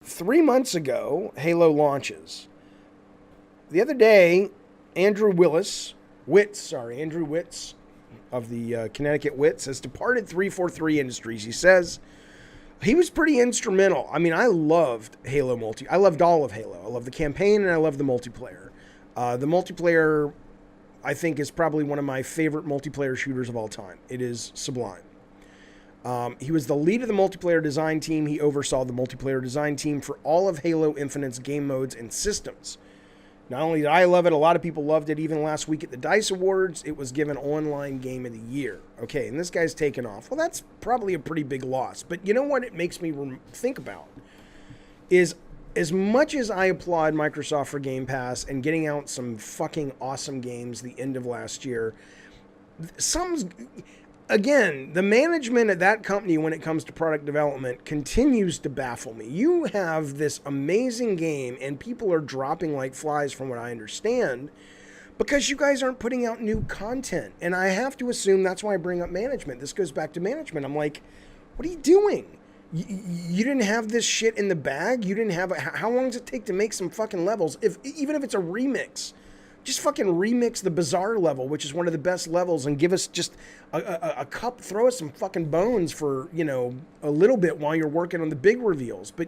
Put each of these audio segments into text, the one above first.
3 months ago, Halo launches. The other day, Andrew Witz of the Connecticut Wits has departed 343 Industries. He says he was pretty instrumental. I mean, I loved Halo I loved all of Halo. I love the campaign and I love the multiplayer. The multiplayer, I think, is probably one of my favorite multiplayer shooters of all time. It is sublime. He was the lead of the multiplayer design team. He oversaw the multiplayer design team for all of Halo Infinite's game modes and systems. Not only did I love it, a lot of people loved it. Even last week at the DICE Awards, it was given Online Game of the Year. Okay, and this guy's taken off. Well, that's probably a pretty big loss. But you know what it makes me think about is, as much as I applaud Microsoft for Game Pass and getting out some fucking awesome games the end of last year, again, the management at that company when it comes to product development continues to baffle me. You have this amazing game and people are dropping like flies from what I understand because you guys aren't putting out new content. And I have to assume that's why I bring up management. This goes back to management. I'm like, what are you doing? You didn't have this shit in the bag? You didn't have... How long does it take to make some fucking levels? Even if it's a remix. Just fucking remix the Bazaar level, which is one of the best levels, and give us just a cup, throw us some fucking bones for, a little bit while you're working on the big reveals. But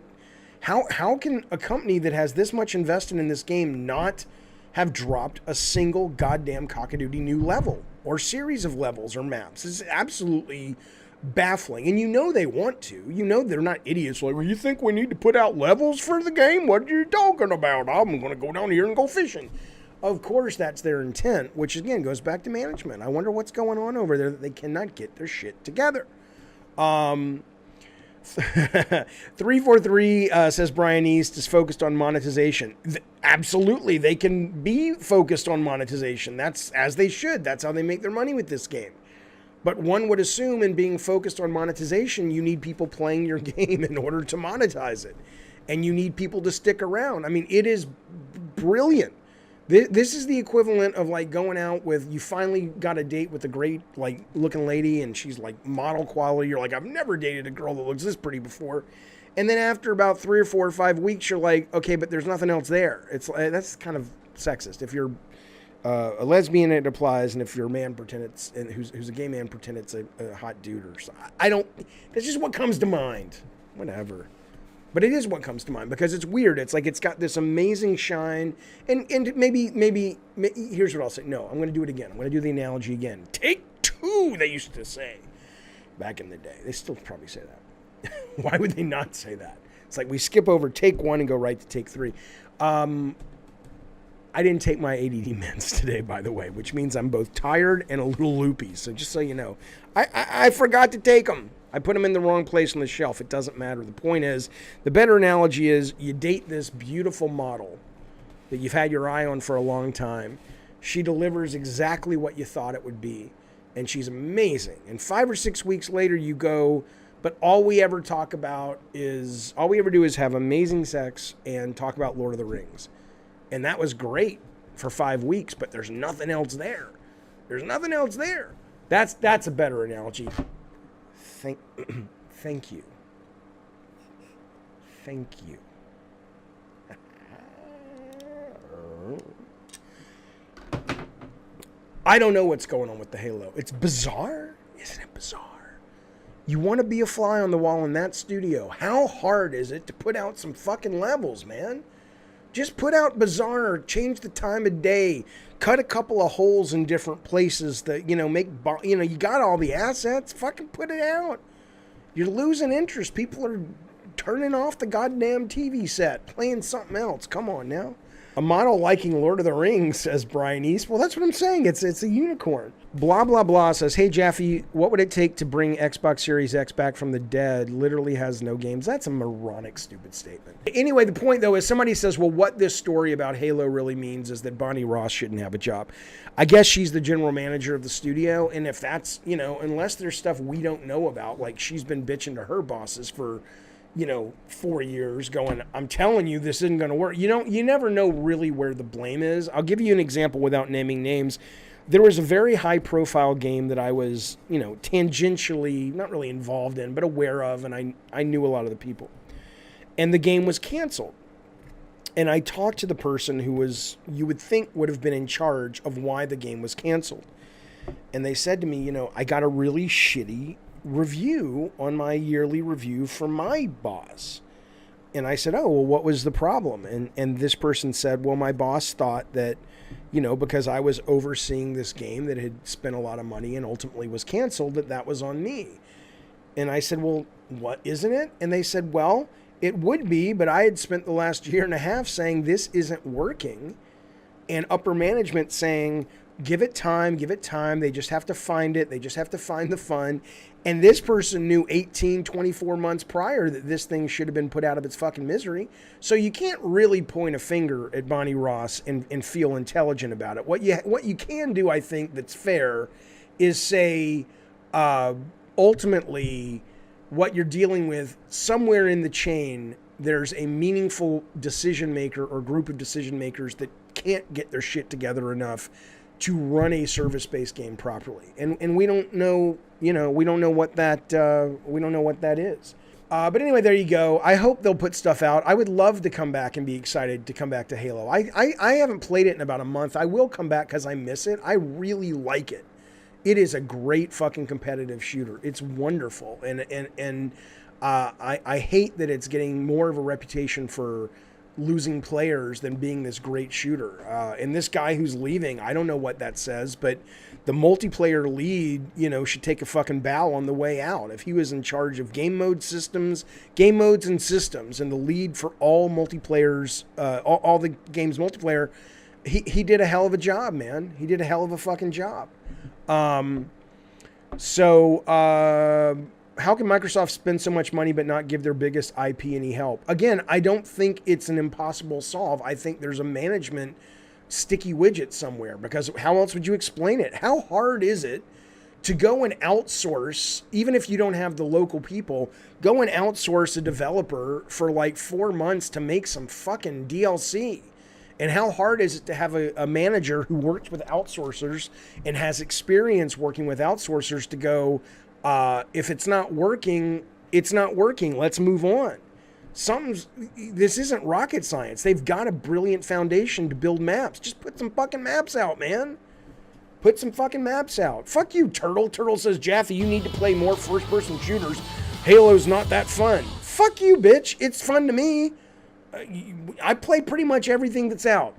how can a company that has this much invested in this game not have dropped a single goddamn cockadoodie new level or series of levels or maps? It's absolutely baffling. And they want to. They're not idiots. Like, well, you think we need to put out levels for the game? What are you talking about? I'm going to go down here and go fishing. Of course, that's their intent, which again goes back to management. I wonder what's going on over there that they cannot get their shit together. 343 says Brian East is focused on monetization. Absolutely, they can be focused on monetization. That's as they should. That's how they make their money with this game. But one would assume in being focused on monetization, you need people playing your game in order to monetize it. And you need people to stick around. I mean, it is brilliant. This is the equivalent of like going out with, you finally got a date with a great like looking lady and she's like model quality. You're like, I've never dated a girl that looks this pretty before. And then after about 3 or 4 or 5 weeks, you're like, okay, but there's nothing else there. That's kind of sexist. If you're a lesbian, it applies. And if you're a man, pretend it's, and who's a gay man, pretend it's a hot dude or something. That's just what comes to mind. Whatever. But it is what comes to mind because it's weird. It's like it's got this amazing shine. And maybe, here's what I'll say. No, I'm going to do it again. I'm going to do the analogy again. Take two, they used to say back in the day. They still probably say that. Why would they not say that? It's like we skip over take one and go right to take three. I didn't take my ADD meds today, by the way, which means I'm both tired and a little loopy. So just so you know, I forgot to take them. I put them in the wrong place on the shelf. It doesn't matter. The point is, the better analogy is you date this beautiful model that you've had your eye on for a long time. She delivers exactly what you thought it would be, and she's amazing. And 5 or 6 weeks later, you go, but all we ever do is have amazing sex and talk about Lord of the Rings. And that was great for 5 weeks, but there's nothing else there. There's nothing else there. That's a better analogy. Thank you. Thank you. I don't know what's going on with the Halo. It's bizarre. Isn't it bizarre? You want to be a fly on the wall in that studio. How hard is it to put out some fucking levels, man? Just put out Bazaar, change the time of day, cut a couple of holes in different places that, you got all the assets, fucking put it out. You're losing interest. People are turning off the goddamn TV set, playing something else. Come on now. A model liking Lord of the Rings, says Brian East. Well, that's what I'm saying. It's a unicorn. Blah, blah, blah says, hey, Jaffe, what would it take to bring Xbox Series X back from the dead? Literally has no games. That's a moronic, stupid statement. Anyway, the point, though, is somebody says, well, what this story about Halo really means is that Bonnie Ross shouldn't have a job. I guess she's the general manager of the studio, and if that's, unless there's stuff we don't know about, like she's been bitching to her bosses for 4 years going, I'm telling you, this isn't going to work. You never know really where the blame is. I'll give you an example without naming names. There was a very high profile game that I was, tangentially, not really involved in, but aware of. And I knew a lot of the people. and the game was canceled. And I talked to the person who was, you would think would have been in charge of why the game was canceled. And they said to me, I got a really shitty review on my yearly review from my boss. And I said, oh, well, what was the problem? And this person said, well, my boss thought that, because I was overseeing this game that had spent a lot of money and ultimately was canceled, that was on me. And I said, well, what, isn't it? And they said, well, it would be, but I had spent the last year and a half saying this isn't working, and upper management saying, give it time. They just have to find it. They just have to find the fun. And this person knew 18, 24 months prior that this thing should have been put out of its fucking misery. So you can't really point a finger at Bonnie Ross and feel intelligent about it. What you can do, I think, that's fair is say, ultimately, what you're dealing with, somewhere in the chain, there's a meaningful decision maker or group of decision makers that can't get their shit together enough to run a service-based game properly. And we don't know, we don't know what that is. But anyway, there you go. I hope they'll put stuff out. I would love to come back and be excited to come back to Halo. I haven't played it in about a month. I will come back because I miss it. I really like it. It is a great fucking competitive shooter. It's wonderful. And I hate that it's getting more of a reputation for losing players than being this great shooter. And this guy who's leaving, I don't know what that says, but the multiplayer lead, should take a fucking bow on the way out. If he was in charge of game modes and systems, and the lead for all multiplayers, all the games multiplayer, he did a hell of a job, man. He did a hell of a fucking job. How can Microsoft spend so much money but not give their biggest IP any help? Again, I don't think it's an impossible solve. I think there's a management sticky widget somewhere, because how else would you explain it? How hard is it to go and outsource, even if you don't have the local people, go and outsource a developer for like 4 months to make some fucking DLC? And how hard is it to have a manager who works with outsourcers and has experience working with outsourcers to go, if it's not working, it's not working. Let's move on. This isn't rocket science. They've got a brilliant foundation to build maps. Just put some fucking maps out, man. Put some fucking maps out. Fuck you, Turtle. Turtle says, Jaffe, you need to play more first-person shooters. Halo's not that fun. Fuck you, bitch. It's fun to me. I play pretty much everything that's out.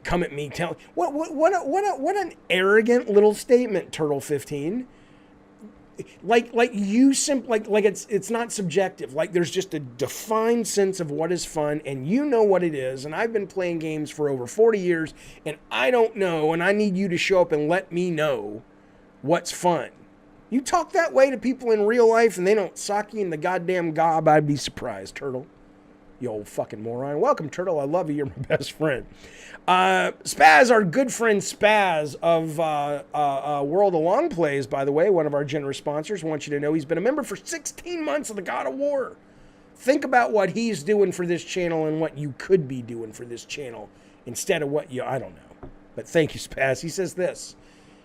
Come at me, what an arrogant little statement, Turtle 15. Like it's not subjective. Like there's just a defined sense of what is fun, and you know what it is. And I've been playing games for over 40 years, and I don't know, and I need you to show up and let me know what's fun. You talk that way to people in real life, and they don't sock you in the goddamn gob, I'd be surprised, Turtle. You old fucking moron. Welcome, Turtle. I love you. You're my best friend. Spaz, our good friend Spaz of World of Long Plays, by the way, one of our generous sponsors, wants you to know he's been a member for 16 months of the God of War. Think about what he's doing for this channel and what you could be doing for this channel instead of what I don't know. But thank you, Spaz. He says this.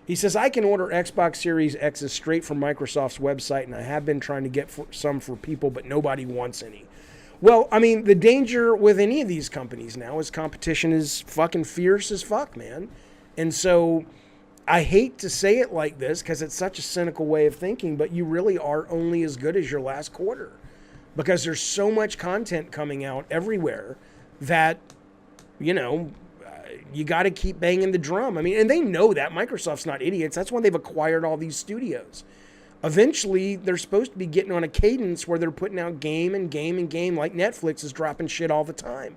He says, I can order Xbox Series X's straight from Microsoft's website, and I have been trying to get some for people, but nobody wants any. Well, I mean, the danger with any of these companies now is competition is fucking fierce as fuck, man. And so I hate to say it like this because it's such a cynical way of thinking, but you really are only as good as your last quarter, because there's so much content coming out everywhere that, you got to keep banging the drum. I mean, and they know that. Microsoft's not idiots. That's why they've acquired all these studios. Eventually, they're supposed to be getting on a cadence where they're putting out game and game and game, like Netflix is dropping shit all the time.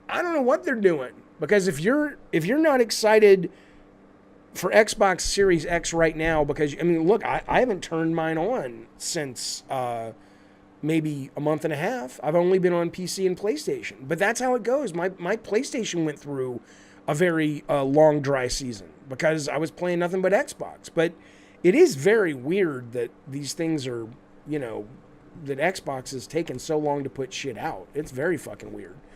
I don't know what they're doing, because if you're not excited for Xbox Series X right now, because, I mean, look, I haven't turned mine on since maybe a month and a half. I've only been on PC and PlayStation, but that's how it goes. My PlayStation went through a very long dry season because I was playing nothing but Xbox. But it is very weird that these things are, that Xbox is taking so long to put shit out. It's very fucking weird.